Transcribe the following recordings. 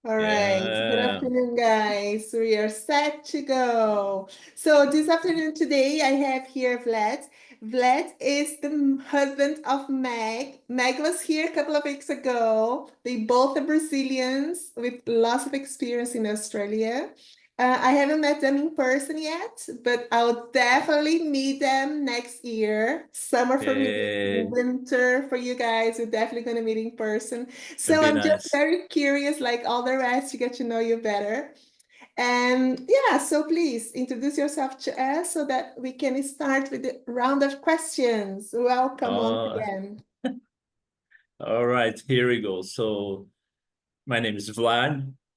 All right. Good Yeah. afternoon, guys. We are set to go. So this afternoon today, I have here Vlad. Vlad is the husband of Meg. Meg was here a couple of weeks ago. They both are Brazilians with lots of experience in Australia. I haven't met them in person yet, but I'll definitely meet them next year. Summer for me, It winter for you guys. We're definitely going to meet in person. would So be I'm just nice. very curious, like all the rest, to get to know you better. And yeah, so please introduce yourself to us so that we can start with the round of questions. Welcome once Uh, again. all right, here we go. So my name is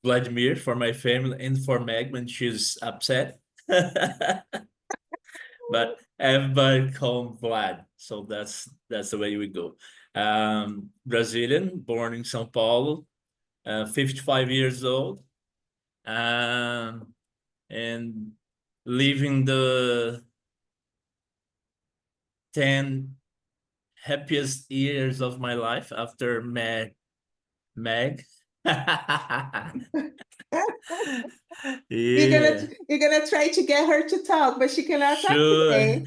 Vladimir for my family and for Meg when she's upset. But everybody call him Vlad. So that's the way we go. Brazilian, born in São Paulo, 55 years old, um, and living the 10 happiest years of my life after Meg. You're gonna Yeah, you're gonna try to get her to talk, but she cannot talk sure. today.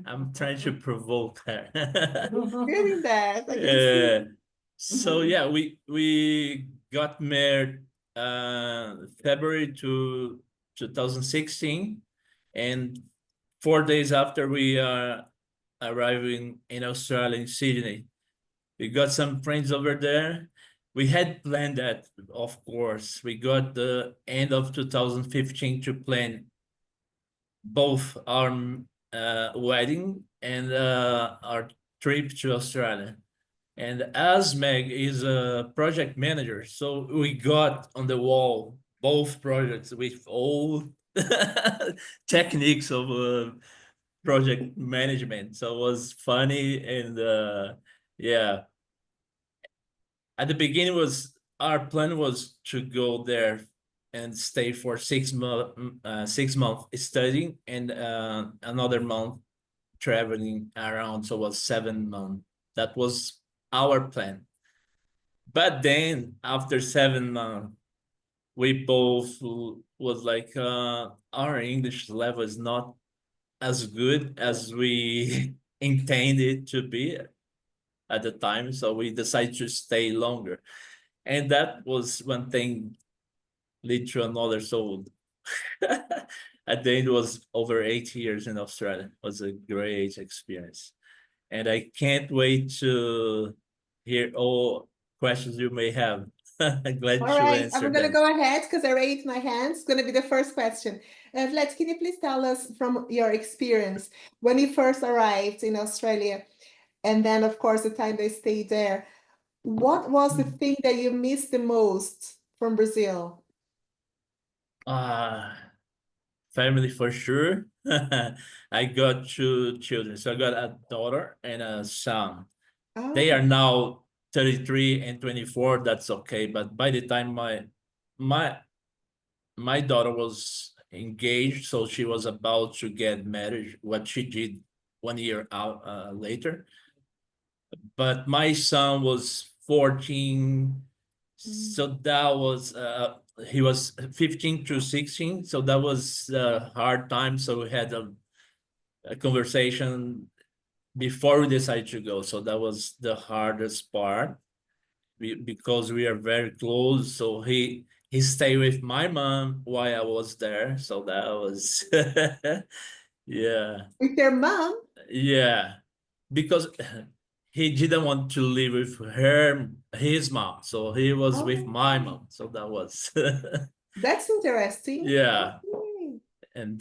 I'm trying to provoke her. Getting that, I can see. Yeah. So yeah, we got married February to 2016, and 4 days after we are arriving in Australia in Sydney. We got some friends over there. We had planned that, of course. We got the end of 2015 to plan both our wedding and our trip to Australia. And as Meg is a project manager, so we got on the wall both projects with all techniques of project management. So it was funny and yeah. At the beginning was our plan was to go there and stay for 6 months studying and another month traveling around. So it was 7 months. That was our plan. But then after 7 months, we both was like our English level is not as good as we intended to be at the time. So we decided to stay longer. And that was one thing lead to another. So at the end, it was over 8 years in Australia. It was a great experience. And I can't wait to hear all questions you may have. I'm glad All to right, answer I'm gonna them. go ahead because I raised my hands. It's gonna be the first question. Vlad, can you please tell us from your experience when you first arrived in Australia, and then of course the time they stayed there, what was the thing that you missed the most from Brazil? Uh, family for sure. I got two children. So I got a daughter and a son. They Oh, are now 33 and 24. That's okay. But by the time my my daughter was engaged, so she was about to get married, what she did 1 year out later. But my son was 14, mm, so that was he was 15 to 16, so that was a hard time. So we had a conversation before we decided to go. So that was the hardest part because we are very close. So he stayed with my mom while I was there. So that was yeah, with your mom? yeah, because he didn't want to live with his mom. So he was with Oh, my mom. So that was that's interesting. yeah, Okay. and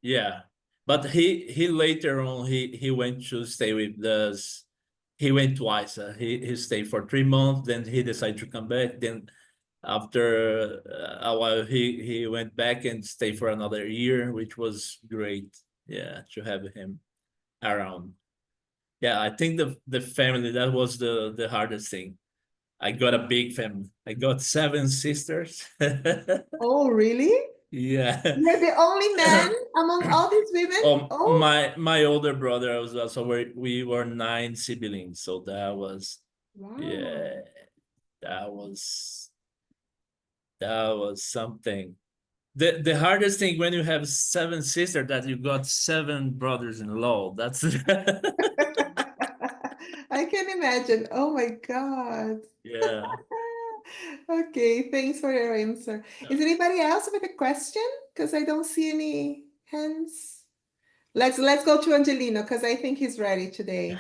yeah. But he later on he went to stay with us. He went twice. He stayed for 3 months. Then he decided to come back. Then after a while, he went back and stayed for another year, which was great. Yeah, to have him around. Yeah, I think the family that was the hardest thing. I got a big family. I got 7 sisters. Oh, really? Yeah. You're the only man among all these women? Oh, My older brother was also we were 9 siblings, so that was wow. yeah, that was something. The hardest thing when you have 7 sisters that you got 7 brothers-in-law. That's I can imagine. Oh my God. yeah. Okay, thanks for your answer. Is anybody else with a question? Because I don't see any hands. Let's go to Angelino because I think he's ready today.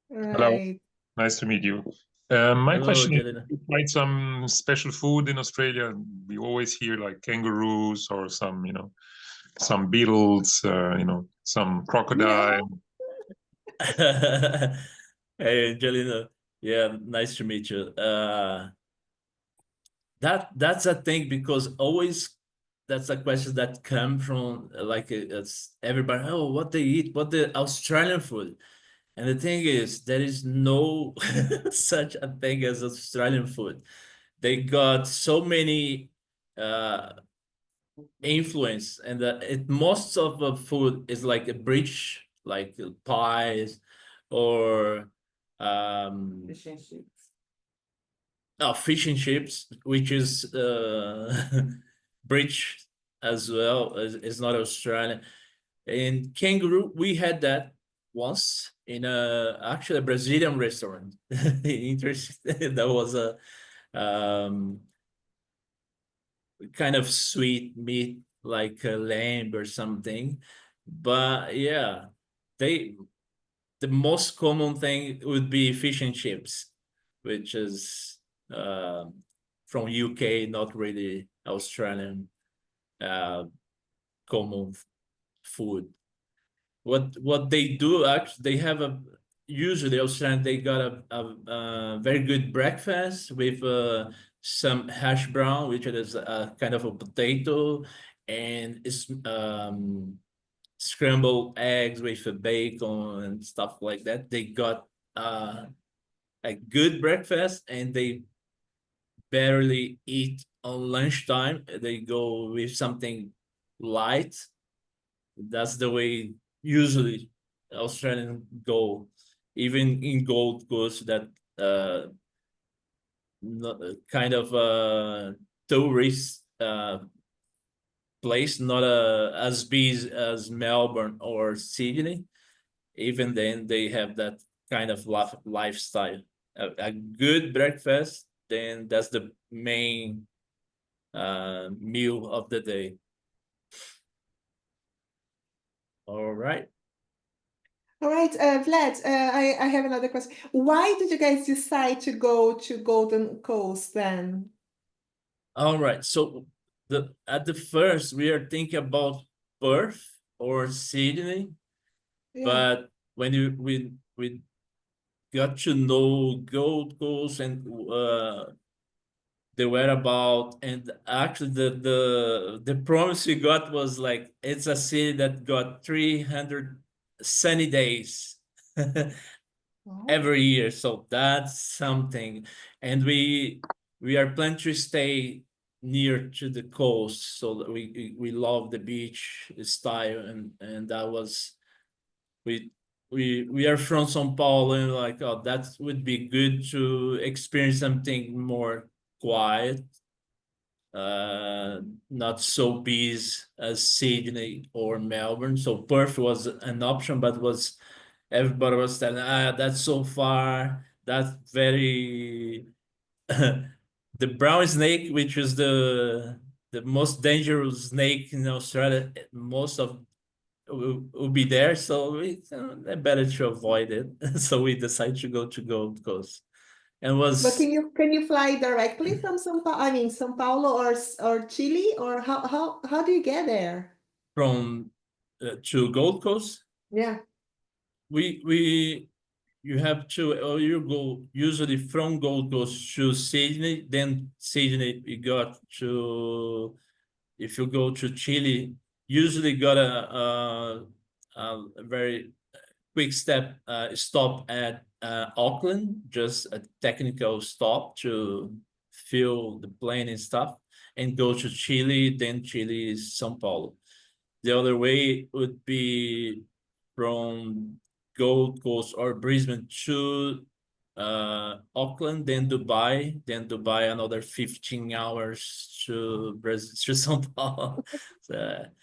Hello, Right. nice to meet you. My Hello, question is, Jelena. you tried some special food in Australia? We always hear like kangaroos or some, some beetles, some crocodile. Hey, Angelina. Yeah, nice to meet you. That's a thing because always that's a question that come from like it's everybody. Oh, what they eat? What the Australian food? And the thing is, there is no such a thing as Australian food. They got so many uh influence, and most of the food is like a British, like pies or Fish and chips. fish and chips, which is British as well. It's not Australian. And kangaroo, we had that once in actually a Brazilian restaurant. Interesting. That was a um, kind of sweet meat like a lamb or something. But yeah, they the most common thing would be fish and chips, which is from UK, not really Australian uh, common food. What they do actually, they have a usually Australian, they got a very good breakfast with some hash brown, which is a kind of a potato, and it's scrambled eggs with a bacon and stuff like that. They got a good breakfast, and they barely eat on lunchtime. They go with something light. That's the way usually Australian go. Even in Gold Coast, that uh, kind of tourist place, not as busy as Melbourne or Sydney. Even then, they have that kind of lifestyle. A good breakfast, then that's the main meal of the day. All right. All right, Vlad, I have another question. Why did you guys decide to go to Golden Coast then? All right. So at the first we are thinking about Perth or Sydney, Yeah. but when we got to know Gold Coast and the whereabout, and actually the promise we got was like it's a city that got 300 sunny days Oh. every year, so that's something. And we are planning to stay near to the coast, so that we love the beach style, and that was we we are from São Paulo, and like, oh, that would be good to experience something more quiet, not so busy as Sydney or Melbourne. So Perth was an option, but was everybody was telling, that's so far, that's very the brown snake, which is the most dangerous snake in Australia, most of will be there, so we better to avoid it. So we decided to go to Gold Coast, and But was can you fly directly from São Paulo? I mean, São Paulo or Chile, or how do you get there? from to Gold Coast. Yeah. We you have to, or you go usually from Gold Coast to Sydney, then Sydney you got to, if you go to Chile, usually got a very quick stop at Auckland, just a technical stop to fill the plane and stuff, and go to Chile. Then Chile is São Paulo. The other way would be from Gold Coast or Brisbane to Auckland, then Dubai another 15 hours to Brazil, to São Paulo.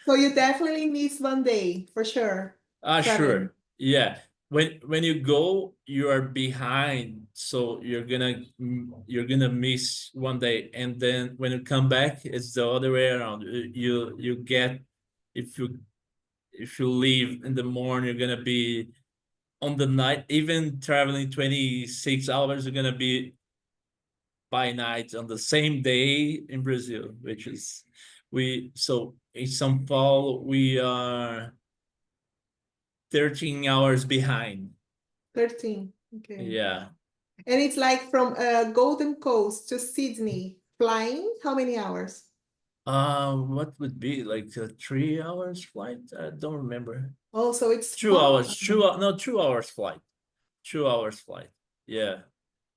So you definitely miss one day for sure. Traveling. Sure. Yeah. When you go, you are behind, so you're gonna miss one day, and then when you come back, it's the other way around. You get, if you leave in the morning, you're gonna be on the night. Even traveling 26 hours, you're gonna be by night on the same day in Brazil, which is so in São Paulo we are 13 hours behind. 13. Okay. Yeah. And it's like from Golden Coast to Sydney, flying, how many hours? What would be like a 3 hours flight? I don't remember. Oh, so it's 2 far. hours, no, 2 hours flight. 2 hours flight. Yeah.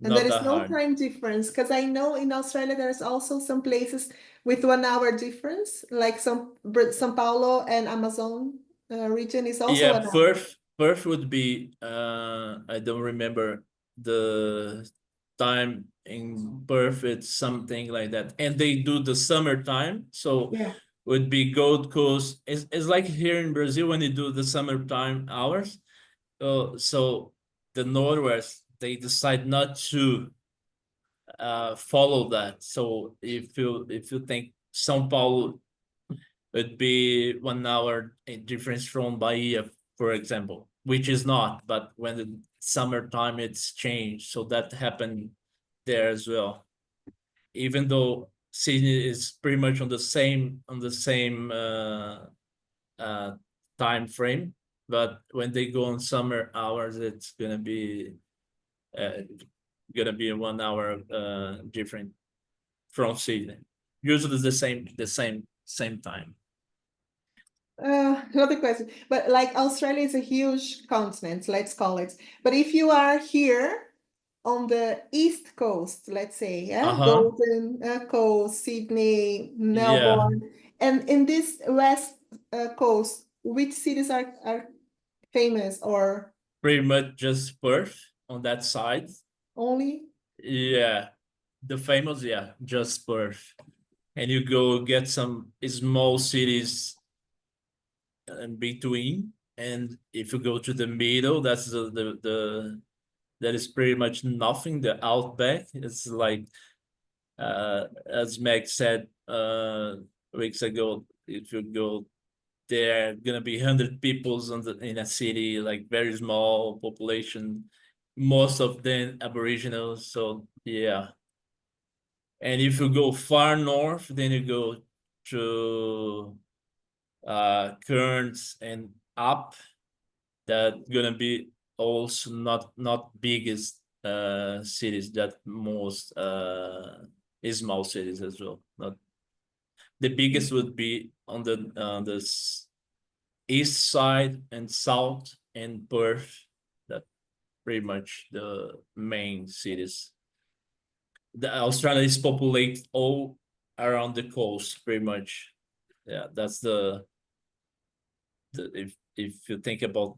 And Not there is that no hard. time difference, because I know in Australia there's also some places with 1 hour difference, like São Paulo and Amazon region is also Yeah, 1 hour. Perth would be I don't remember the time in Perth, it's something like that. And they do the summertime, so Yeah. would be Gold Coast. It's like here in Brazil when you do the summertime hours. So the Northwest, they decide not to follow that. So if you think São Paulo would be 1 hour difference from Bahia, for example, which is not, but when the summertime it's changed. So that happened there as well. Even though Sydney is pretty much on the same time frame, but when they go on summer hours, it's gonna be a 1 hour different from Sydney. Usually the same time. Another question, but like Australia is a huge continent, let's call it. But if you are here on the East Coast, let's say, yeah, Golden Coast, Sydney, Melbourne, and in this West Coast, which cities are famous or Pretty much just Perth on that side. only? Yeah, the famous, just Perth. And you go get some small cities in between, and if you go to the middle, that's that is pretty much nothing. The outback, it's like as Meg said weeks ago, if you go there, gonna be 100 peoples in a city, like very small population, most of them aboriginals. So yeah. And if you go far north, then you go to Cairns and up, that gonna be also not biggest cities, that most small cities as well. Not the biggest would be on the east side and south and Perth. That pretty much the main cities. The Australia is populated all around the coast, pretty much. Yeah, that's the if you think about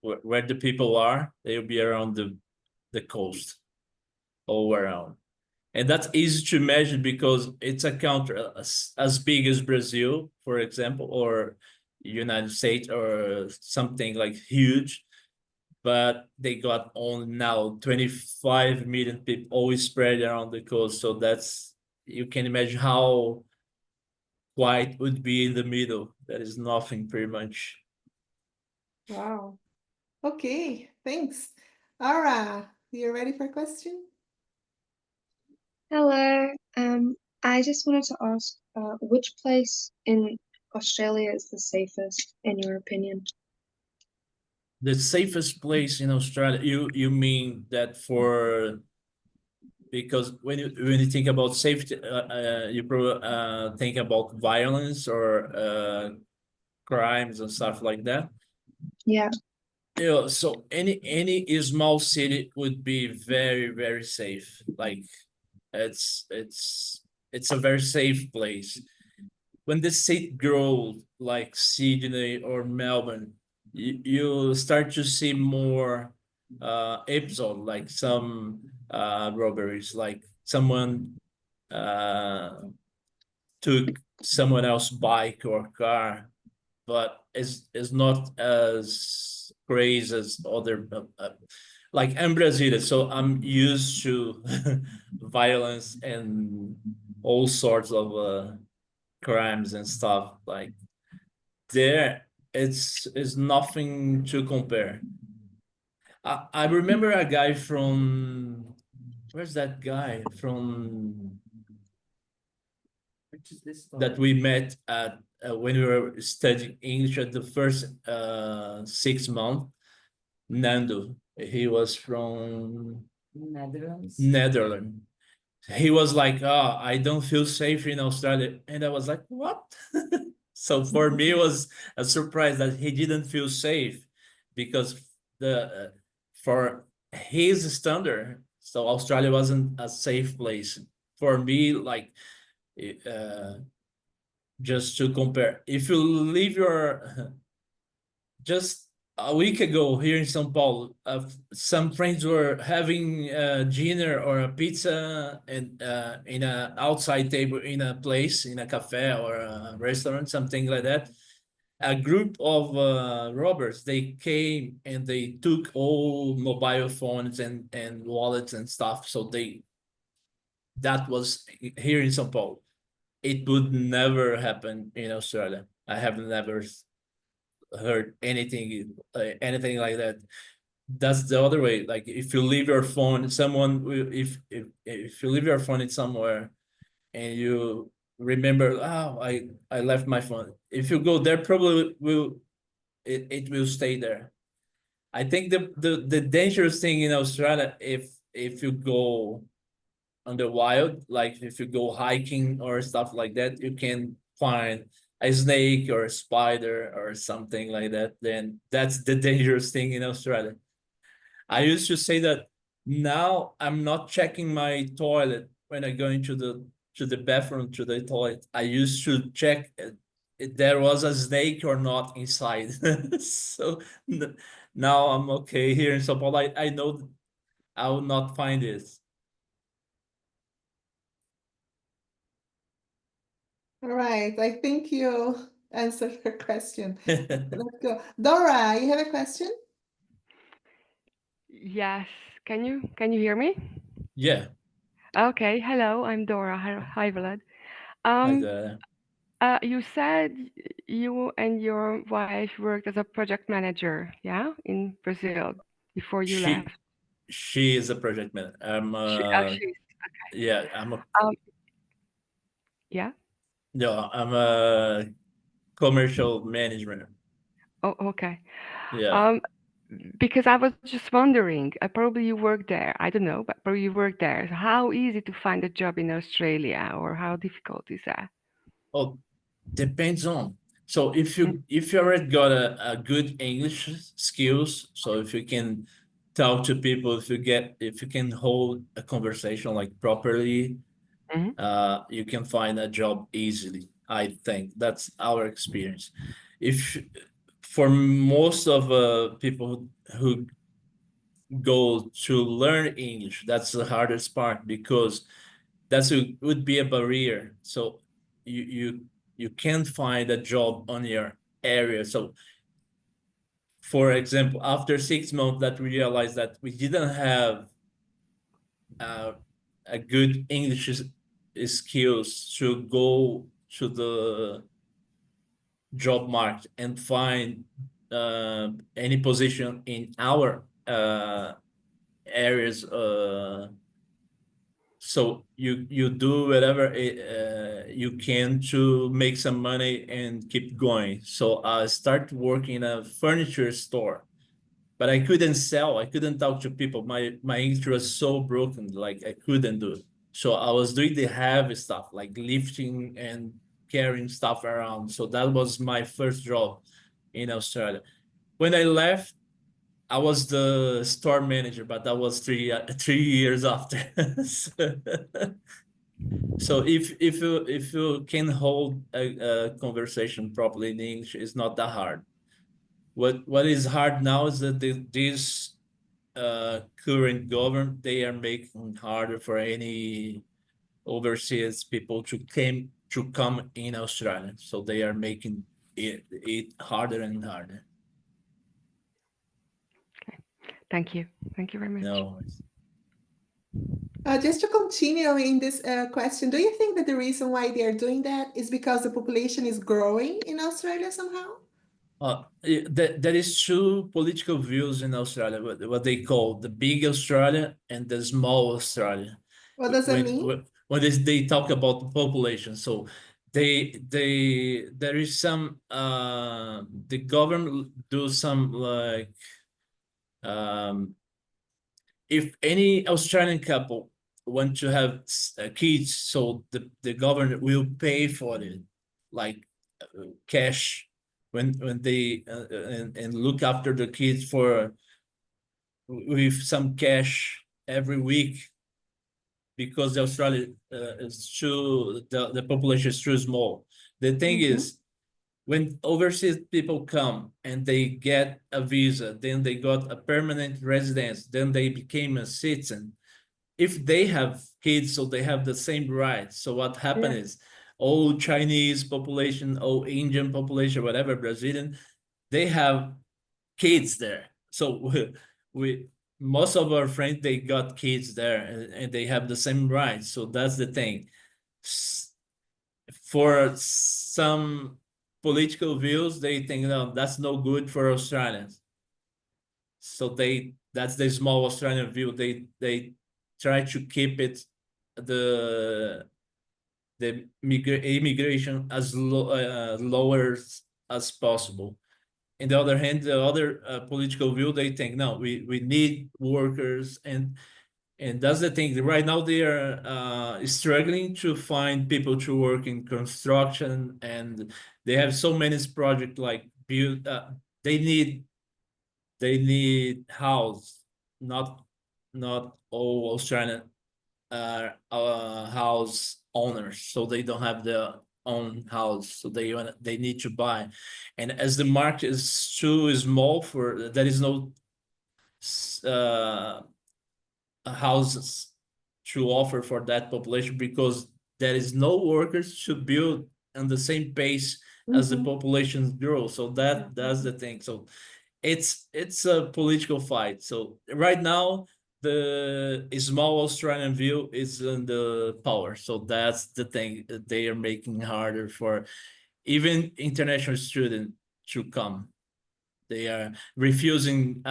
where the people are, they'll be around the coast, all around. And that's easy to imagine because it's a country as big as Brazil, for example, or United States, or something like huge, but they got only now 25 million people always spread around the coast. So that's, you can imagine how quiet would be in the middle. That is nothing, pretty much. Wow. Okay, thanks. Ara, you ready for a question? Hello. I just wanted to ask, which place in Australia is the safest, in your opinion? The safest place in Australia, you mean that because when you think about safety, you probably think about violence or crimes and stuff like that. Yeah. Yeah, so any small city would be very, very safe. Like it's a very safe place. When the city grows like Sydney or Melbourne, you start to see more episode, like some robberies, like someone took someone else's bike or car, but is not as crazy as other like I'm Brazilian, so I'm used to violence and all sorts of crimes and stuff. Like there, it's nothing to compare. I remember a guy from where's that guy from that we met at when we were studying English at the first 6 months. Nando, he was from Netherlands. He was like, "Oh, I don't feel safe in Australia," and I was like, "What?" So for me, it was a surprise that he didn't feel safe because the for his standard, so Australia wasn't a safe place. For me, like just to compare, if you leave your just a week ago here in São Paulo, some friends were having dinner or a pizza and in a outside table in a place, in a cafe or a restaurant, something like that. A group of robbers, they came and they took all mobile phones and wallets and stuff. So that was here in São Paulo. It would never happen in Australia. I have never heard anything like that. That's the other way. Like if you leave your phone, someone will, if you leave your phone in somewhere and you remember, oh, I left my phone. If you go there, probably it will stay there. I think the dangerous thing in Australia, if you go on the wild, like if you go hiking or stuff like that, you can find a snake or a spider or something like that. Then that's the dangerous thing in Australia. I used to say that now I'm not checking my toilet when I go into the bathroom, to the toilet. I used to check if there was a snake or not inside. So now I'm okay here in São Paulo. I know I will not find this. All right, I think you answered her question. Let's go. Dora, you have a question? Yes. Can you hear me? Yeah. Okay. Hello, I'm Dora. Hi, Vlad. Like You said you and your wife worked as a project manager, yeah, in Brazil before you left. she is a project manager. She's Yeah, I'm a yeah. yeah, I'm a commercial management. Oh, okay. Yeah. Because I was just wondering, probably you work there. I don't know, but probably you work there. So how easy to find a job in Australia, or how difficult is that? Oh, depends on. So if you already got a good English skills, so if you can talk to people, if you can hold a conversation like properly, Mhm. you can find a job easily. I think that's our experience. If for most of people who go to learn English, that's the hardest part because would be a barrier. So you can't find a job on your area. So for example, after 6 months that we realized that we didn't have uh, a good English skills to go to the job market and find any position in our areas. So you do whatever you can to make some money and keep going. So I start working in a furniture store, but I couldn't sell. I couldn't talk to people. My English was so broken, like I couldn't do it. So I was doing the heavy stuff, like lifting and carrying stuff around. So that was my first job in Australia. When I left, I was the store manager, but that was 3 years after. So if you can hold a conversation properly in English, it's not that hard. What is hard now is that these current government, they are making harder for any overseas people to come in Australia. So they are making it harder and harder. Thank you. Thank you very much. No worries. Just to continue in this question, do you think that the reason why they are doing that is because the population is growing in Australia somehow? There is two political views in Australia, what they call the big Australia and the small Australia. What does that mean? When they talk about the population, so there is some the government do some like if any Australian couple want to have kids, so the government will pay for it, like cash when they and look after the kids for with some cash every week, because Australia is too the population is too small. The thing is, when overseas people come and they get a visa, then they got a permanent residence, then they became a citizen. If they have kids, so they have the same rights. So what happened is all Chinese population, all Indian population, whatever, Brazilian, they have kids there. So we most of our friends, they got kids there and they have the same rights. So that's the thing. For some political views, they think, no, that's no good for Australians. So that's the small Australian view. They try to keep it the immigration as lower as possible. On the other hand, the other political view, they think, no, we need workers, and that's the thing. Right now, they are struggling to find people to work in construction, and they have so many projects like build. They need house, not all Australian house owners, so they don't have their own house, so they need to buy, and as the market is too small for there is no houses to offer for that population, because there is no workers to build on the same pace as the population grows. So that's the thing. So it's a political fight. So right now, the small Australian view is in the power. So that's the thing. They are making harder for even international students to come. They are refusing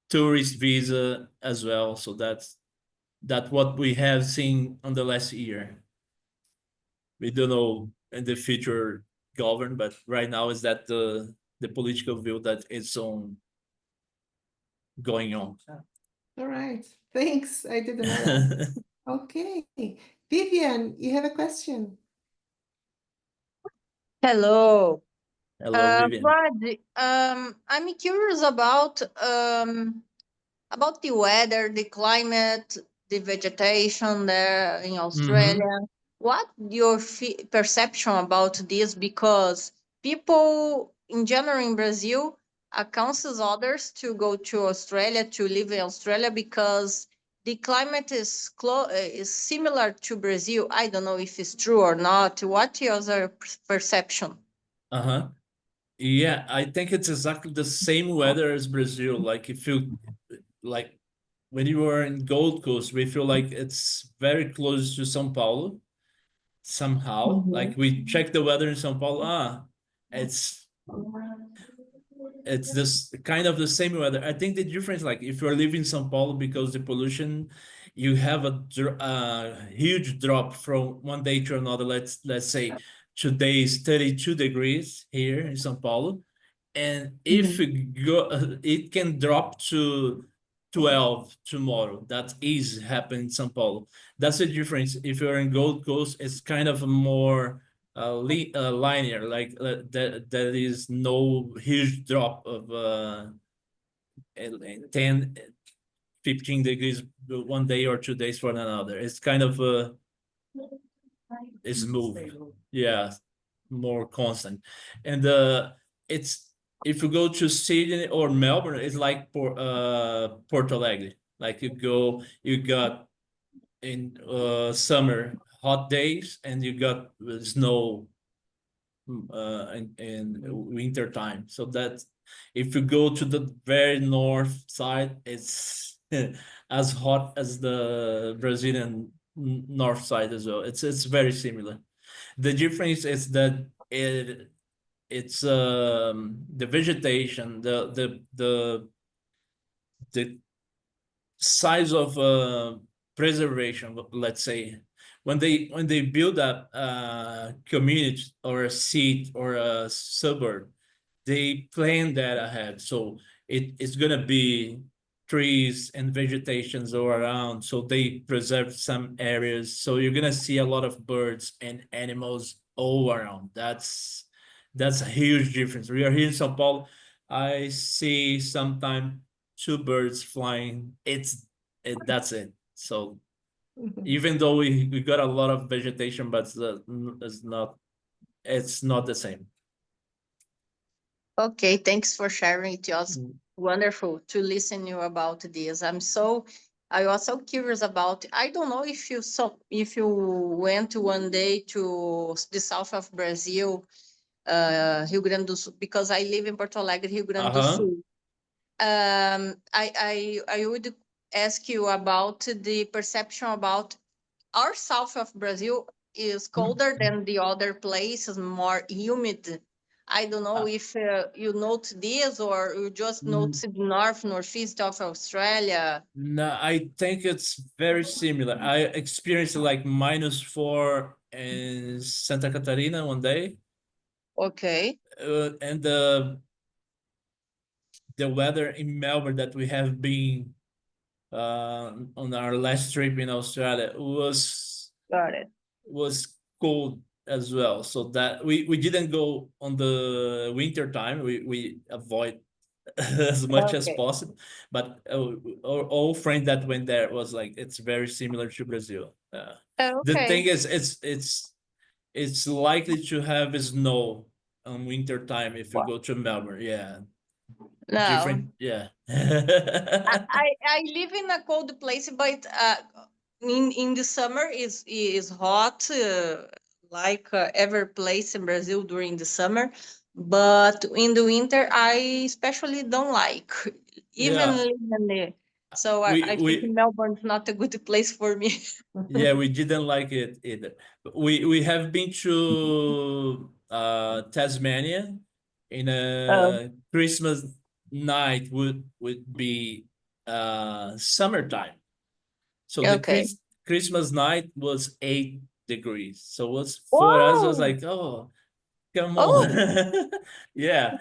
tourist visa as well. So that's what we have seen on the last year. We don't know in the future govern, but right now is that the political view that is going on. All right. Thanks. I didn't know that. Okay. Vivian, you have a question? Hello. Hello, Vivian. Vlad, I'm curious about the weather, the climate, the vegetation there in Australia. What your perception about this? Because people in general in Brazil counsels others to go to Australia, to live in Australia, because the climate is similar to Brazil. I don't know if it's true or not. What is your perception? Yeah, I think it's exactly the same weather as Brazil. Like if you like when you are in Gold Coast, we feel like it's very close to São Paulo somehow. Like we check the weather in São Paulo, it's this kind of the same weather. I think the difference, like if you're living in São Paulo, because the pollution, you have a huge drop from one day to another. Let's say today is 32 degrees here in São Paulo, and if it can drop to 12 tomorrow. That is happening in São Paulo. That's the difference. If you're in Gold Coast, it's kind of more linear, like there is no huge drop of 10, 15 degrees one day or 2 days for another. It's kind of smooth. Yeah, more constant. And it's if you go to Sydney or Melbourne, it's like Porto Alegre. Like you got in summer hot days, and you got snow in winter time. So that if you go to the very north side, it's as hot as the Brazilian north side as well. It's very similar. The difference is that it's the vegetation, the size of preservation, let's say, when they build up a community or a city or a suburb, they plan that ahead. So it's gonna be trees and vegetations all around. So they preserve some areas. So you're gonna see a lot of birds and animals all around. That's a huge difference. We are here in São Paulo. I see sometimes 2 birds flying. That's it. So even though we got a lot of vegetation, but it's not the same. Okay, thanks for sharing. It was wonderful to listen you about this. I was so curious about. I don't know if you went one day to the south of Brazil, Rio Grande do Sul, because I live in Porto Alegre, Rio Grande do Sul. I would ask you about the perception about our south of Brazil is colder than the other places, more humid. I don't know if you note this or you just notice the northeast of Australia. No, I think it's very similar. I experienced like -4 in Santa Catarina one day. Okay. And the weather in Melbourne that we have been on our last trip in Australia was cold as well. So that we didn't go on the winter time. We avoid as much as possible. But our old friend that went there was like, it's very similar to Brazil. The thing is, it's likely to have snow on winter time if you go to Melbourne. Yeah. No. Different, yeah. I live in a cold place, but in the summer is hot, like every place in Brazil during the summer. But in the winter, I especially don't like even living there. So I think Melbourne's not a good place for me. Yeah, we didn't like it either. We have been to Tasmania in a Christmas night would be summertime. So the Christmas night was 8 degrees. So for us, it was like, oh, come on. Yeah.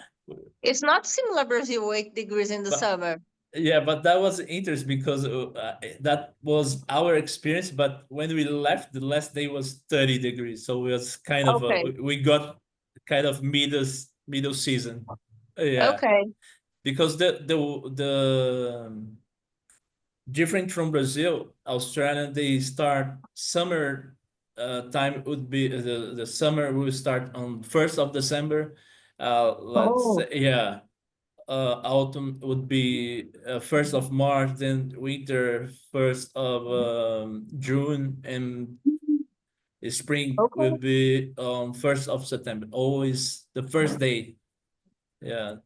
It's not similar Brazil, 8 degrees in the summer. Yeah, but that was interesting because that was our experience. But when we left, the last day was 30 degrees. So it was kind of, we got kind of middle season. Yeah. Okay. Because the different from Brazil, Australia, they start summer time would be the summer will start on 1st of December. Let's say, yeah. Autumn would be 1st of March, then winter 1st of June, and spring will be on 1st of September. Always the first day. Yeah.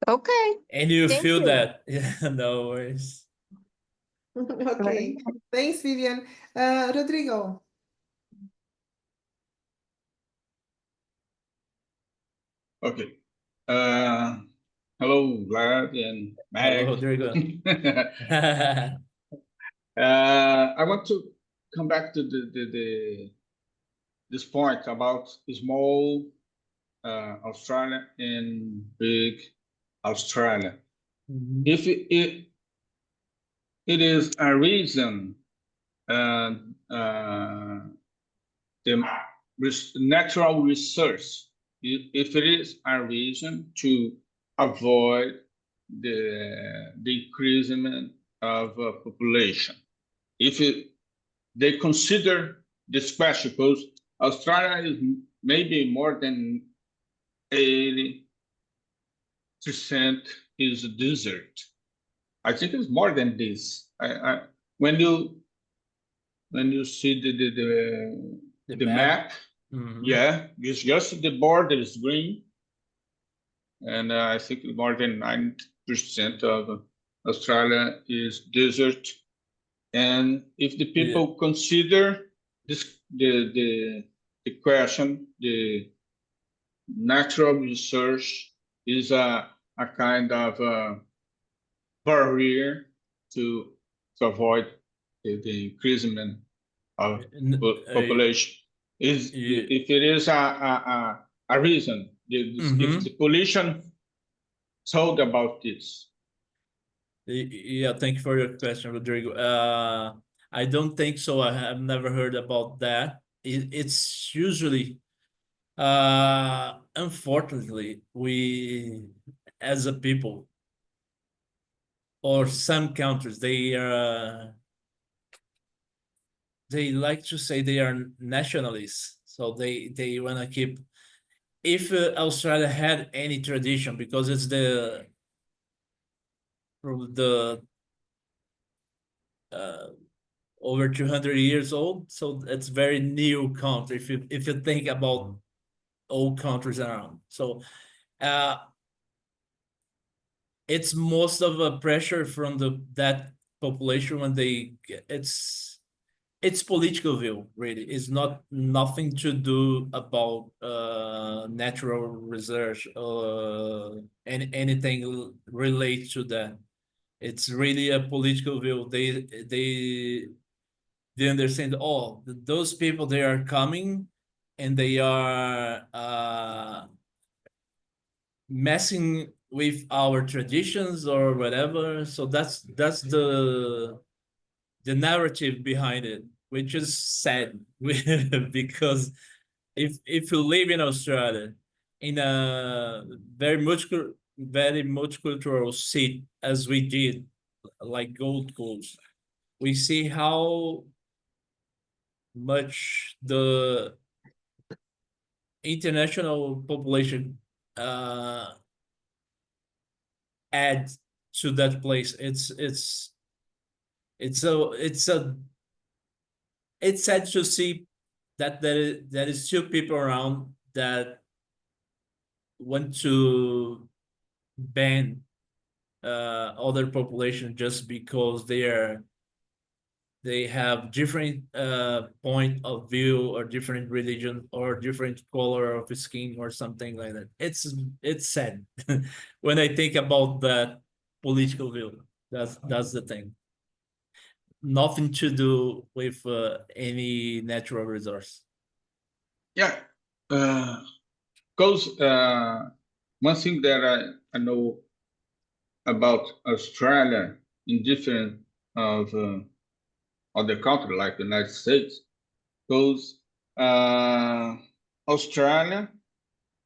Okay. And you feel that. Yeah, no worries. Okay. Thanks, Vivian. Rodrigo. Okay. Hello, Vlad and Meg. Hello, Rodrigo. I want to come back to this point about small Australia and big Australia. If it is a reason, the natural resource, if it is a reason to avoid the decreasement of population. If they consider this question, because Australia is maybe more than 80 is desert. I think it's more than this. When you see the map, yeah, it's just the border is green, and I think more than 90% of Australia is desert. And if the people consider this, the question, the natural resource is a kind of barrier to avoid the increasement of population. If it is a reason, if the pollution told about this. Yeah, thank you for your question, Rodrigo. I don't think so. I have never heard about that. It's usually, unfortunately, we as a people or some countries, they like to say they are nationalists. So they want to keep, if Australia had any tradition, because it's the over 200 years old, so it's very new country if you think about old countries around. So it's most of a pressure from that population when it's political view, really. It's nothing to do about natural research or anything related to that. It's really a political view. They understand, oh, those people, they are coming and they are messing with our traditions or whatever. So that's the narrative behind it, which is sad because if you live in Australia in a very multicultural city as we did, like Gold Coast, we see how much the international population add to that place. It's sad to see that there is still people around that want to ban other population just because they have different point of view or different religion or different color of skin or something like that. It's sad when I think about that political view. That's the thing. Nothing to do with any natural resource. Yeah, because one thing that I know about Australia in different of other countries like the United States, because Australia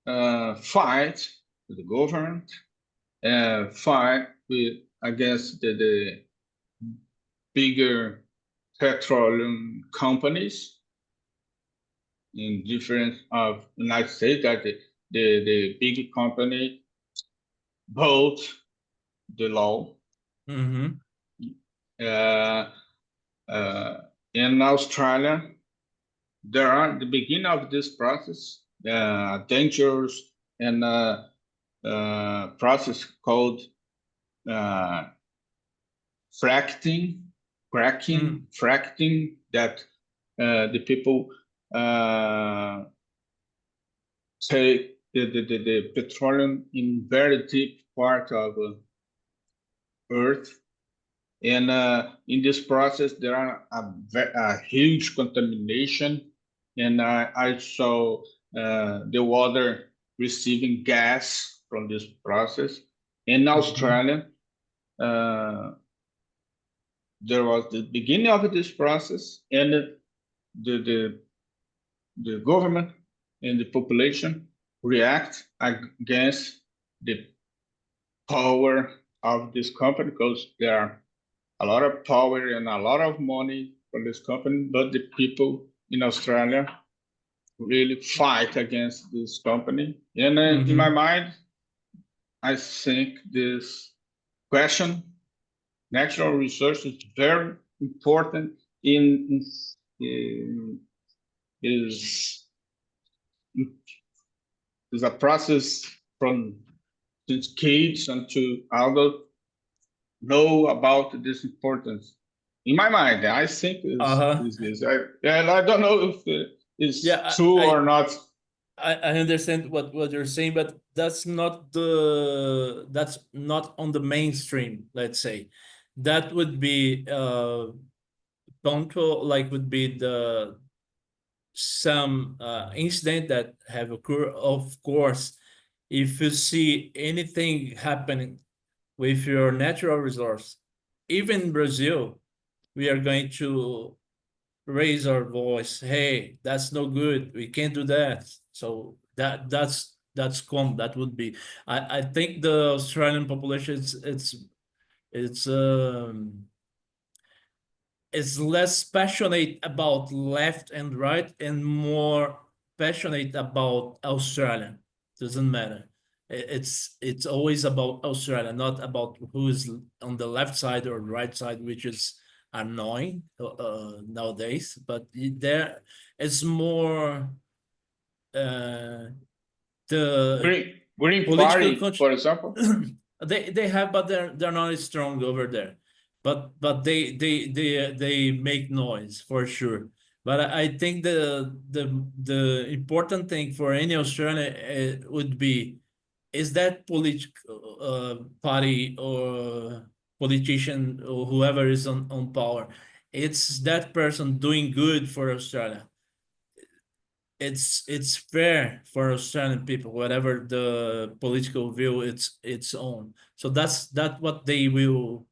fight with the government, fight against the bigger petroleum companies in different of United States, that the big company broke the law. In Australia, there are the beginning of this process, dangerous and process called fracking, that the people take the petroleum in very deep part of Earth. And in this process, there are a huge contamination. And I saw the water receiving gas from this process. In Australia, there was the beginning of this process, and the government and the population react against the power of this company, because there are a lot of power and a lot of money for this company, but the people in Australia really fight against this company. And in my mind, I think this question, natural resources, is very important is a process from since kids until adult know about this importance. In my mind, I think is this. And I don't know if it's true or not. I understand what you're saying, but that's not on the mainstream, let's say. That would be punctual, like would be some incident that have occurred. Of course, if you see anything happening with your natural resource, even in Brazil, we are going to raise our voice. Hey, that's no good. We can't do that. So that's common. That would be. I think the Australian population is less passionate about left and right and more passionate about Australia. Doesn't matter. It's always about Australia, not about who is on the left side or right side, which is annoying nowadays. But there is more the Green political Party, for example. they have, but they're not as strong over there. But they make noise for sure. But I think the important thing for any Australian would be, is that political party or politician or whoever is on power, it's that person doing good for Australia. It's fair for Australian people, whatever the political view it's on. So that's what they will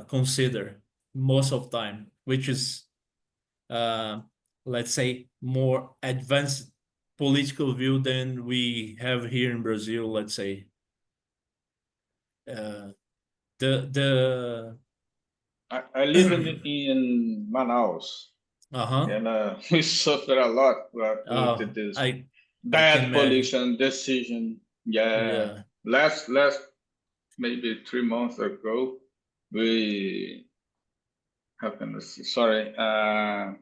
consider most of time, which is let's say more advanced political view than we have here in Brazil, let's say. I live in Manaus. And we suffer a lot with this bad pollution decision. Yeah. Last maybe 3 months ago, we happened. Sorry, a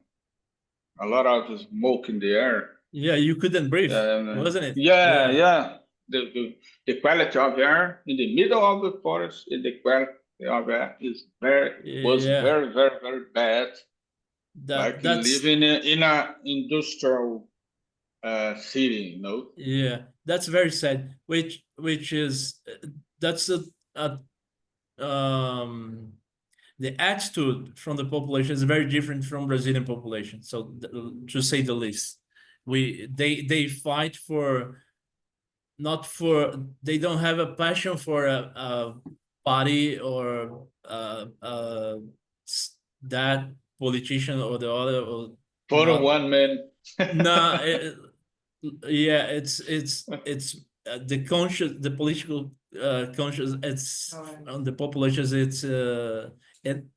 lot of smoke in the air. Yeah, you couldn't breathe, wasn't it? Yeah. The quality of air in the middle of the forest, the quality of air was very, very, very bad. That's living in a industrial city, you know. Yeah, that's very sad. Which is that's the attitude from the population is very different from Brazilian population. So to say the least, they fight for, not for, they don't have a passion for a party or that politician or the other, or for one man. No, it's the conscious, the political conscious. It's on the populations. It's and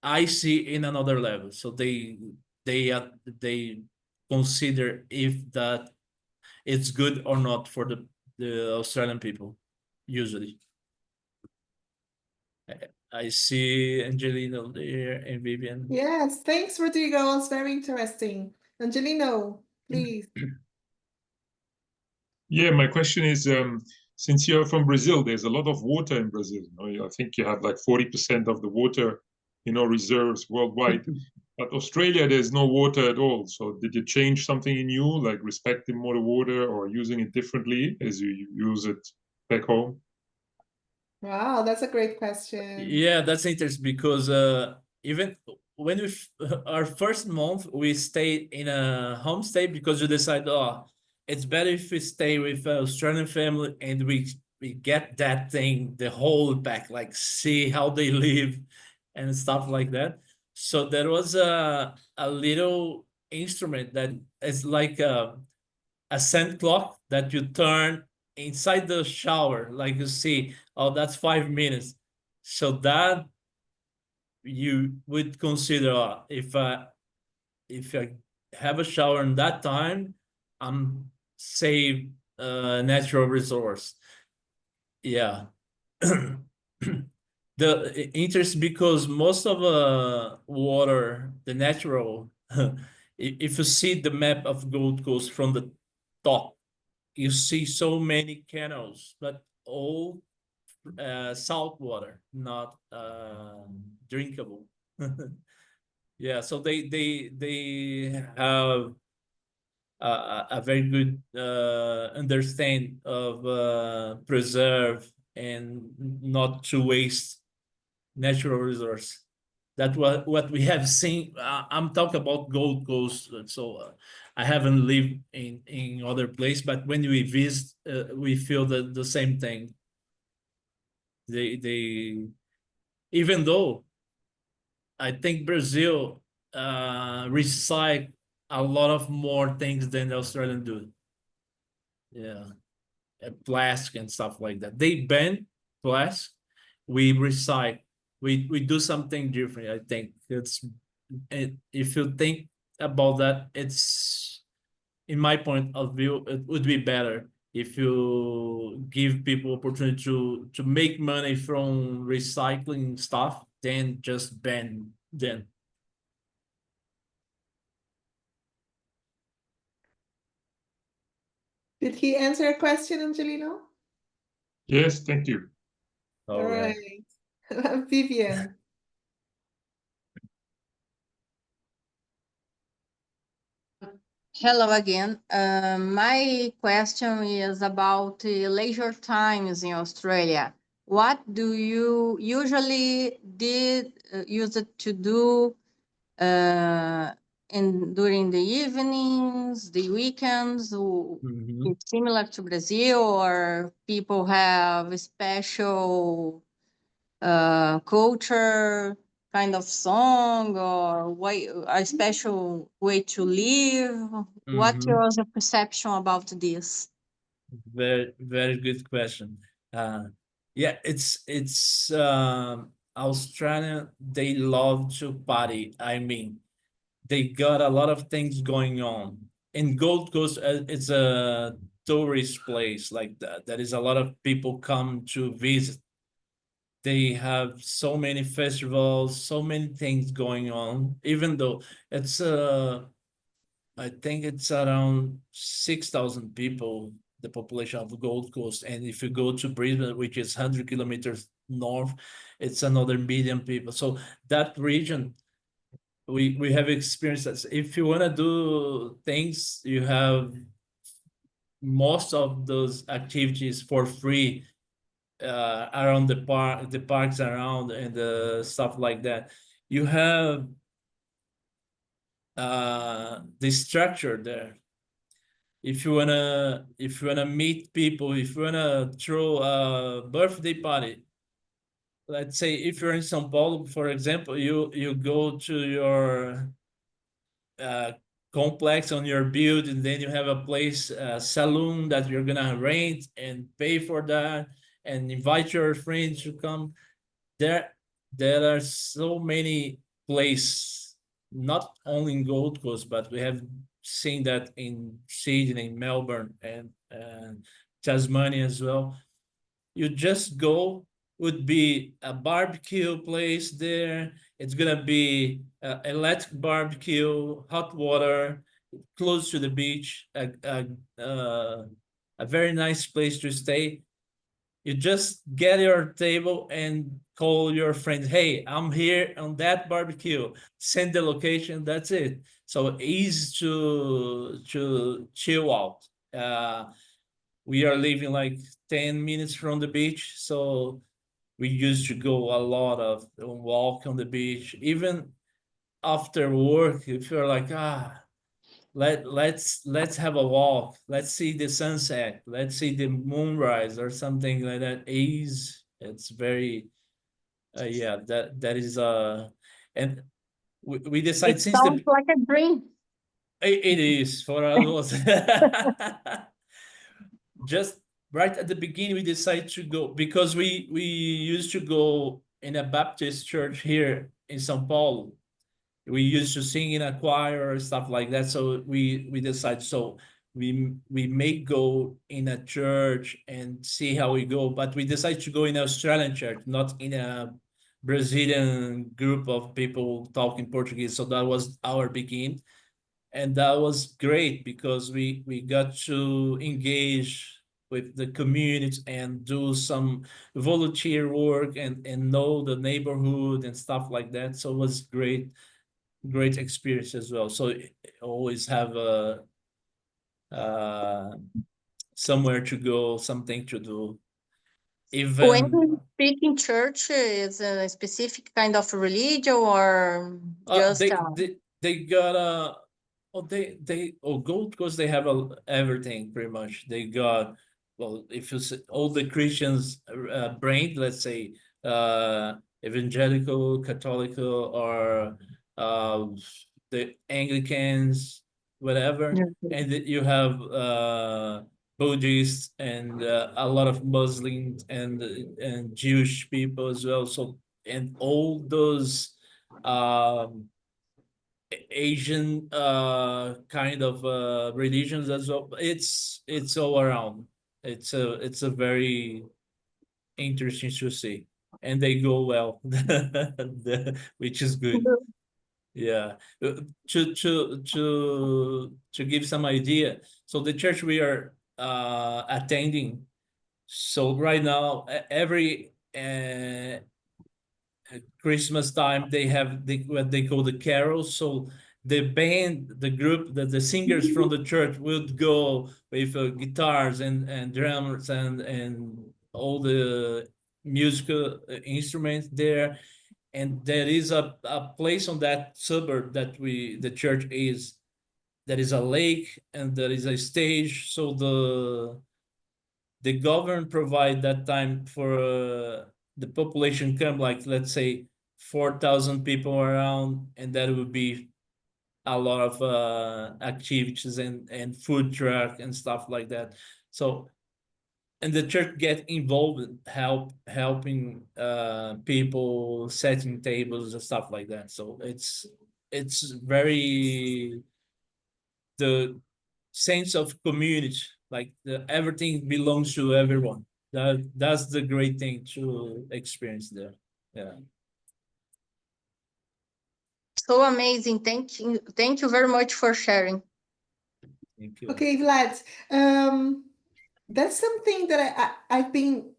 I see in another level. So they consider if that it's good or not for the Australian people usually. I see Angelino there and Vivian. Yes, thanks, Rodrigo. It's very interesting. Angelino, please. Yeah, my question is, since you're from Brazil, there's a lot of water in Brazil. You know, I think you have like 40% of the water, reserves worldwide. But Australia, there's no water at all. So did you change something in you, like respecting more the water or using it differently as you use it back home? Wow, that's a great question. Yeah, that's interesting because even when our first month, we stayed in a homestay because we decided, it's better if we stay with an Australian family and we get that thing, the whole pack, like see how they live and stuff like that. So there was a little instrument that is like a sand clock that you turn inside the shower, like you see, that's 5 minutes. So that you would consider, if I have a shower in that time, I'm save natural resource. Yeah. The interest, because most of water, the natural, if you see the map of Gold Coast from the top, you see so many canals, but all salt water, not drinkable. Yeah, so they have a very good understand of preserve and not to waste natural resource. That's what we have seen. I'm talking about Gold Coast, so I haven't lived in other place, but when we visit, we feel the same thing. They even though I think Brazil recycle a lot of more things than the Australian do. Yeah, plastic and stuff like that. They ban plastic. We recycle. We do something different. I think if you think about that, it's in my point of view, it would be better if you give people opportunity to make money from recycling stuff than just ban them. Did he answer a question, Angelino? Yes, thank you. All right. Vivian. Hello again. My question is about leisure times in Australia. What do you usually use it to do during the evenings, the weekends? It's similar to Brazil, or people have a special culture kind of song, or a special way to live? What was your perception about this? Very, very good question. Yeah, it's Australian, they love to party. I mean, they got a lot of things going on. In Gold Coast, it's a tourist place like that. There is a lot of people come to visit. They have so many festivals, so many things going on, even though it's I think it's around 6,000 people, the population of the Gold Coast. And if you go to Brisbane, which is 100 kilometers north, it's another million people. So that region, we have experienced that. If you want to do things, you have most of those activities for free around the parks around and stuff like that. You have the structure there. If you wanna meet people, if you wanna throw a birthday party, let's say if you're in São Paulo, for example, you go to your complex on your building, then you have a place, saloon that you're gonna rent and pay for that and invite your friends to come. There are so many places, not only in Gold Coast, but we have seen that in Sydney, in Melbourne, and Tasmania as well. You just go, would be a barbecue place there. It's gonna be electric barbecue, hot water, close to the beach, a very nice place to stay. You just get your table and call your friends. Hey, I'm here on that barbecue. Send the location. That's it. So easy to chill out. We are living like 10 minutes from the beach, so we used to go a lot of walk on the beach. Even after work, if you're like let's have a walk, let's see the sunset, let's see the moonrise or something like that, it's very yeah, that is and we decide It since sounds like a dream. it is for us. Just right at the beginning we decided to go because we used to go in a Baptist church here in São Paulo. We used to sing in a choir or stuff like that. So we decided, so we may go in a church and see how we go, but we decided to go in an Australian church, not in a Brazilian group of people talking Portuguese. So that was our begin, and that was great because we got to engage with the community and do some volunteer work and know the neighborhood and stuff like that. So it was great experience as well. So always have a somewhere to go, something to do. When Even you speak in church, is a specific kind of religion or just they got a go because they have everything pretty much. They got, well, if you see all the Christians brain, let's say evangelical, Catholical, or the Anglicans, whatever, and you have Buddhists and a lot of Muslims and Jewish people as well. So, and all those Asian kind of religions as well. It's all around. It's a very interesting to see, and they go well, which is good. Yeah. To give some idea, so the church we are attending, so right now every Christmas time they have what they call the carols. So the band, the group, the singers from the church would go with guitars and drums and all the musical instruments there. And there is a place on that suburb that the church is, there is a lake and there is a stage. So the government provide that time for the population come, like let's say 4,000 people around, and that would be a lot of activities and food truck and stuff like that. So, and the church get involved, helping people setting tables and stuff like that. So it's very the sense of community, like everything belongs to everyone. That's the great thing to experience there. Yeah. so amazing. Thank you very much for sharing. Thank you. Okay, Vlad. That's something that I've been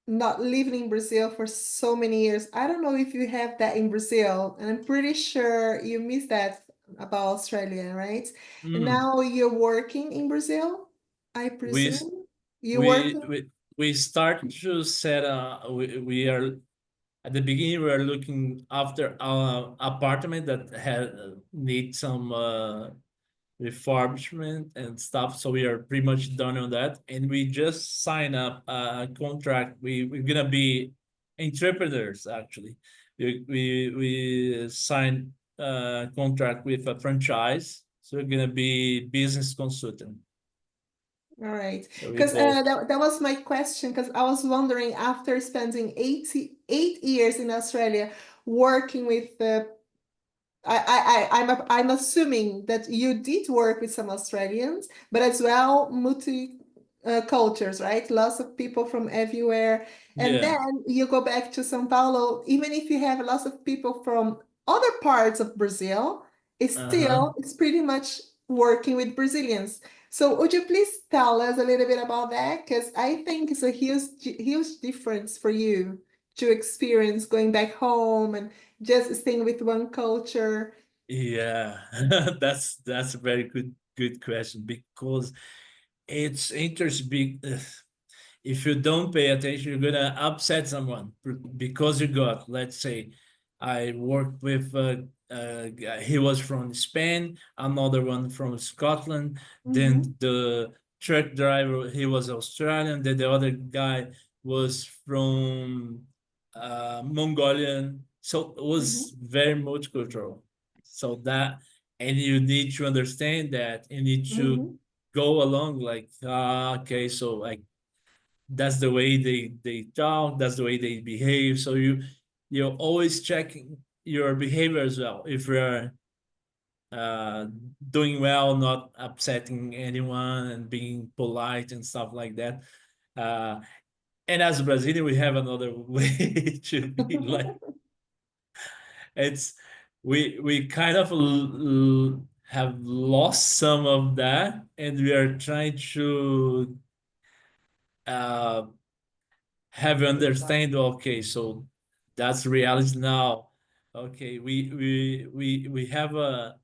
not living in Brazil for so many years. I don't know if you have that in Brazil, and I'm pretty sure you missed that about Australia, right? And now you're working in Brazil, I presume. You're working. We start to set we are at the beginning we are looking after our apartment that had need some refurbishment and stuff. So we are pretty much done on that, and we just sign up a contract. We're gonna be entrepreneurs actually. We sign a contract with a franchise, so we're gonna be business consultant. All right, So because that was my question, because I was wondering, after spending 8 years in Australia working with the I'm assuming that you did work with some Australians, but as well multi cultures, right? Lots of people from everywhere. And Yeah. then you go back to São Paulo, even if you have lots of people from other parts of Brazil, it's still it's pretty much working with Brazilians. So would you please tell us a little bit about that? Because I think it's a huge difference for you to experience going back home and just staying with one culture. Yeah, that's a very good question, because it's interesting. If you don't pay attention, you're gonna upset someone because you got, let's say, I worked with he was from Spain, another one from Scotland, then the truck driver, he was Australian, then the other guy was from Mongolian. So it was very multicultural. So that, and you need to understand that, you need to go along like, okay, so like that's the way they talk, that's the way they behave. So you're always checking your behavior as well. If you're doing well, not upsetting anyone, and being polite and stuff like that. And as a Brazilian, we have another way to be like. It's we kind of have lost some of that, and we are trying to have you understand. Okay, so that's reality now. Okay, we have a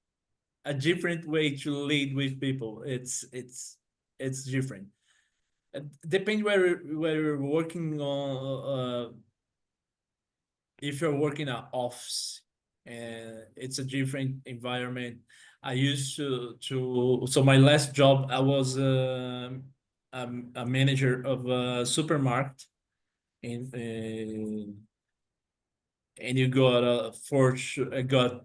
different way to lead with people. It's different. Depending where you're working on. If you're working at office, and it's a different environment. I used to so my last job, I was a manager of a supermarket in and you got got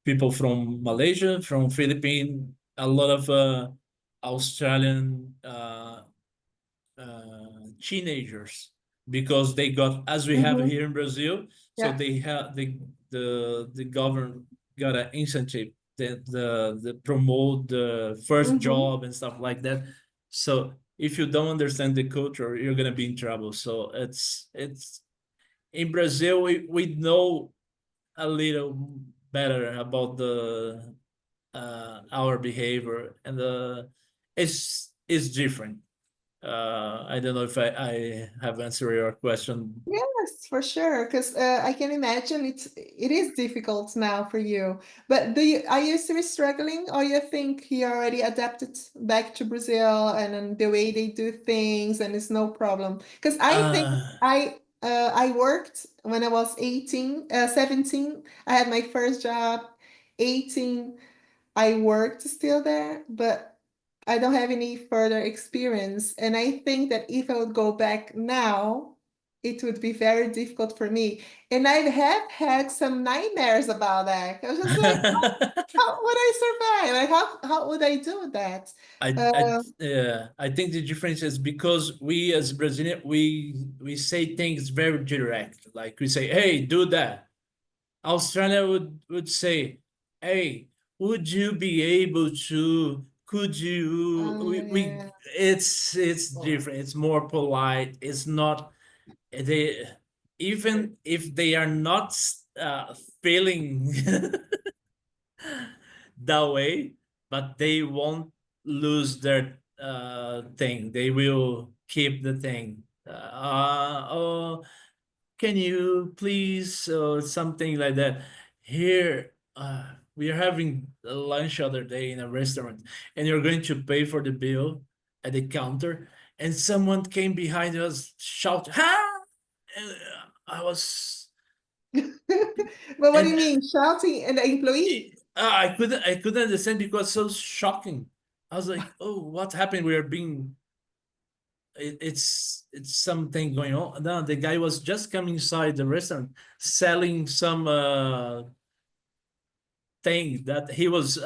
people from Malaysia, from Philippines, a lot of Australian teenagers, because they got, as we have here in Brazil, so Yeah. they have the government got an incentive that the promote the first job and stuff like that. So if you don't understand the culture, you're gonna be in trouble. So it's in Brazil, we know a little better about the our behavior, and it's different. I don't know if I have answered your question. Yes, for sure. Because I can imagine it is difficult now for you. But are you still struggling, or you think you already adapted back to Brazil and the way they do things, and it's no problem? Because I think I worked when I was 17. I had my first job. 18, I worked still there, but I don't have any further experience. And I think that if I would go back now, it would be very difficult for me. And I have had some nightmares about that. I was just like, how would I survive? Like, how would I do that? I think the difference is because we as Brazilian, we say things very direct. Like we say, "Hey, do that." Australia would say, "Hey, would you be able to? Could you?" We Yeah. it's different. It's more polite. It's not they, even if they are not feeling that way, but they won't lose their thing. They will keep the thing. Oh, can you please, or something like that. Here, we are having lunch other day in a restaurant, and you're going to pay for the bill at the counter, and someone came behind us, shout, "Ha!" And I was, But what do you and mean, shouting at the employee? I couldn't understand because so shocking. I was like, "Oh, what happened? We are being it's something going on." No, the guy was just coming inside the restaurant selling some thing that he was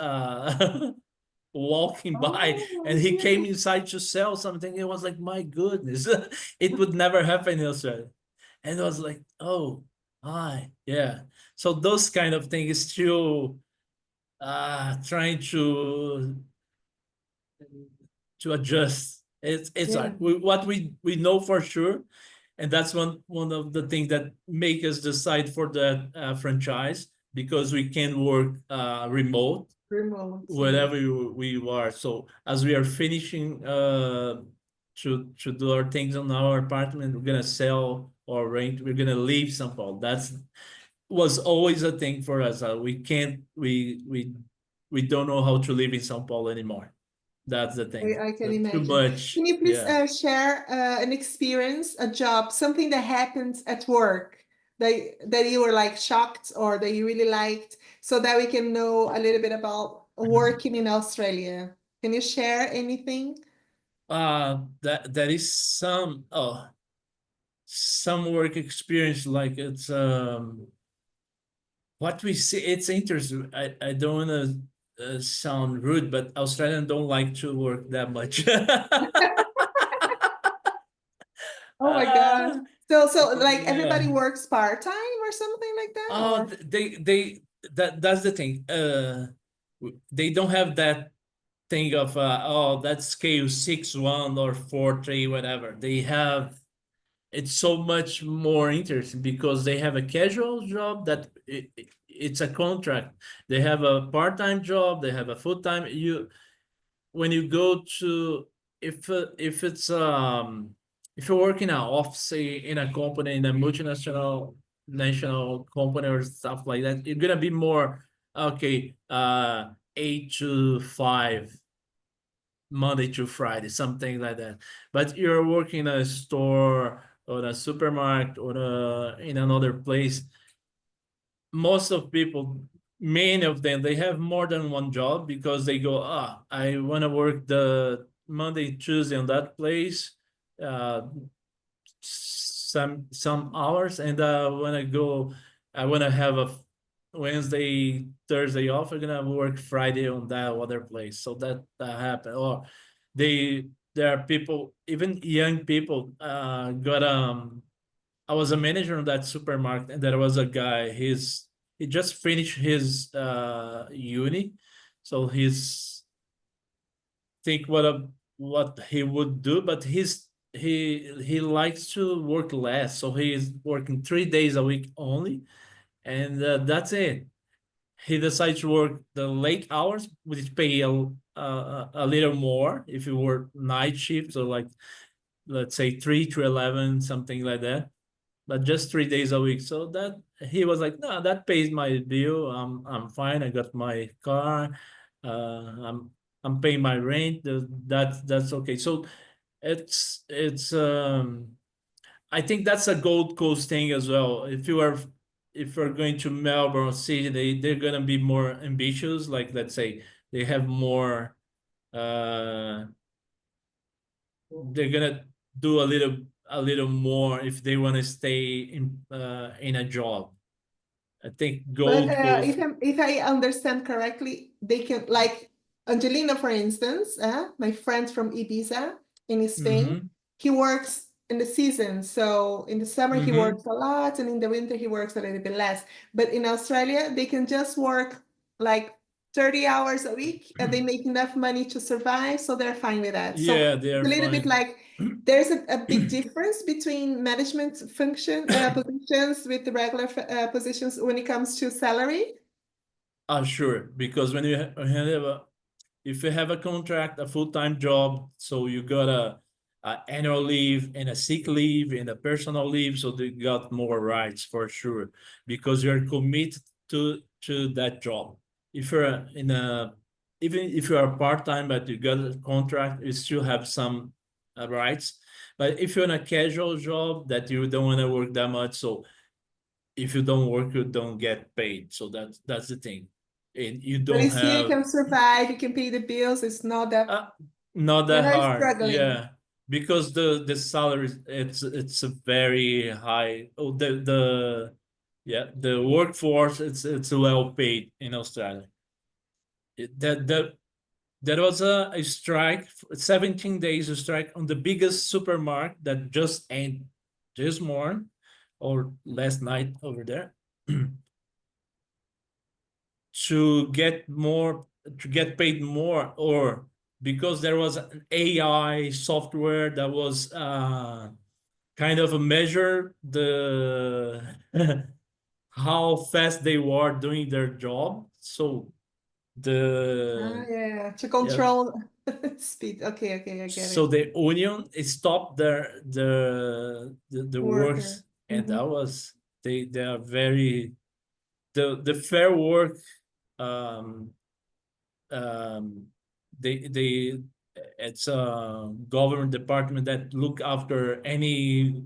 walking by, and he came inside to sell something. It was like, my goodness, it would never happen in Australia. And I was like, oh, hi, yeah. So those kind of things still trying to adjust. It's hard. What we know for sure, and that's one of the things that make us decide for the franchise, because we can work remote wherever we are. So as we are finishing to do our things on our apartment, we're gonna sell or rent. We're gonna leave São Paulo. That's was always a thing for us. We can't. We don't know how to live in São Paulo anymore. That's the thing. I can Too imagine. much. Can you please Yeah. share an experience, a job, something that happened at work that you were like shocked or that you really liked, so that we can know a little bit about working in Australia? Can you share anything? That is some work experience, like it's what we see. It's interesting. I don't want to sound rude, but Australians don't like to work that much. Oh my gosh. So like everybody Yeah. works part-time or something like that? Oh, Or they that's the thing. They don't have that thing of oh, that's scale 6-1 or 4-3, whatever. They have, it's so much more interesting because they have a casual job that it's a contract. They have a part-time job, they have a full-time. When you go to, if it's if you work in an office, say in a company, in a multinational national company or stuff like that, you're gonna be more okay, 8 to 5, Monday to Friday, something like that. But you're working in a store or a supermarket or in another place, most of people, many of them, they have more than one job because they go, I want to work the Monday, Tuesday on that place, some hours, and when I want to have a Wednesday, Thursday off. I'm gonna work Friday on that other place. So that happened. Or there are people, even young people, got I was a manager in that supermarket, and there was a guy. He just finished his uni, so he's think what he would do, but he likes to work less, so he is working 3 days a week only, and that's it. He decides to work the late hours, which pay a little more if you work night shifts, or like let's say 3 to 11, something like that, but just 3 days a week. So that he was like, no, that pays my bill. I'm fine. I got my car. I'm paying my rent. That's okay. So it's I think that's a Gold Coast thing as well. If you're going to Melbourne City, they're gonna be more ambitious. Like let's say they have more. They're gonna do a little more if they want to stay in a job. I think But Gold Coast. if I understand correctly, they can, like Angelina, for instance, my friend from Ibiza in Spain, he works in the season. So in the summer he works a lot, and in the winter he works a little bit less. But in Australia, they can just work like 30 hours a week, and they make enough money to survive, so they're fine with that. So Yeah, they are it's a little bit fine. like there's a big difference between management function positions with the regular positions when it comes to salary. Sure, because when you if you have a contract, a full-time job, so you got a annual leave and a sick leave and a personal leave, so they got more rights for sure, because you're committed to that job. If you're even if you are part-time but you got a contract, you still have some rights. But if you're in a casual job that you don't want to work that much, so if you don't work, you don't get paid. So that's the thing. And you But don't it's here, you have can survive, you can pay the bills. It's not that not you're that not hard. struggling. Yeah, because the salary, it's a very high. Oh, the workforce, it's well paid in Australia. There was a strike, 17 days of strike on the biggest supermarket that just ended this morning or last night over there. To get paid more, or because there was an AI software that was kind of a measure the how fast they were doing their job. So Yeah, to control speed. Okay, I get so it. the union stopped the Worker. works, and that was they are very the fair work um they it's a government department that look after any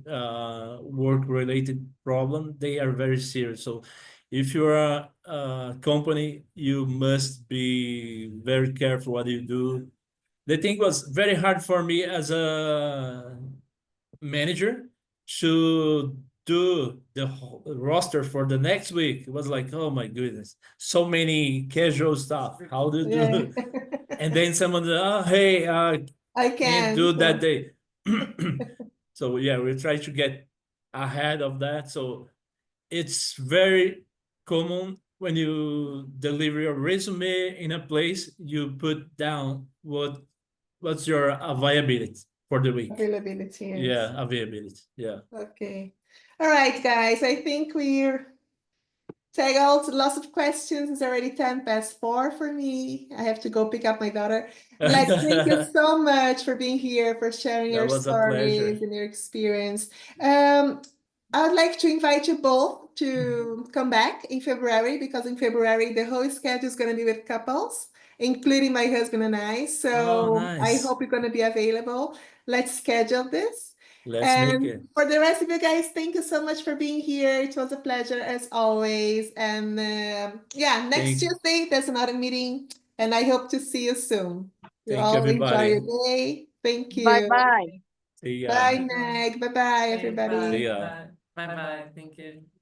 work related problem. They are very serious. So if you're a company, you must be very careful what you do. The thing was very hard for me as a manager to do the roster for the next week. It was like, oh my goodness, so many casual stuff. How do you do? And then someone, oh hey, I can't can. do that day. So yeah, we try to get ahead of that. So it's very common when you deliver your resume in a place, you put down what's your availability for the week. Availability, yes. Yeah, availability. Yeah. Okay. All right, guys. I think we're take out lots of questions. It's already 4:10 for me. I have to go pick up my daughter. Vlad, thank you so much for being here, for sharing That your was a pleasure. stories and your experience. I would like to invite you both to come back in February, because in February the whole schedule is going to be with couples, including my husband and I. So Oh, I nice. hope you're going to be available. Let's schedule this. Let's make And it. for the rest of you guys, thank you so much for being here. It was a pleasure as always. And yeah, next Thank- Tuesday, there's another meeting, and I hope to see you soon. You Thank you, all enjoy everybody. your day. Thank you. Bye-bye. See ya. Bye, Meg. Bye-bye, everybody. See ya. Bye bye. Thank you.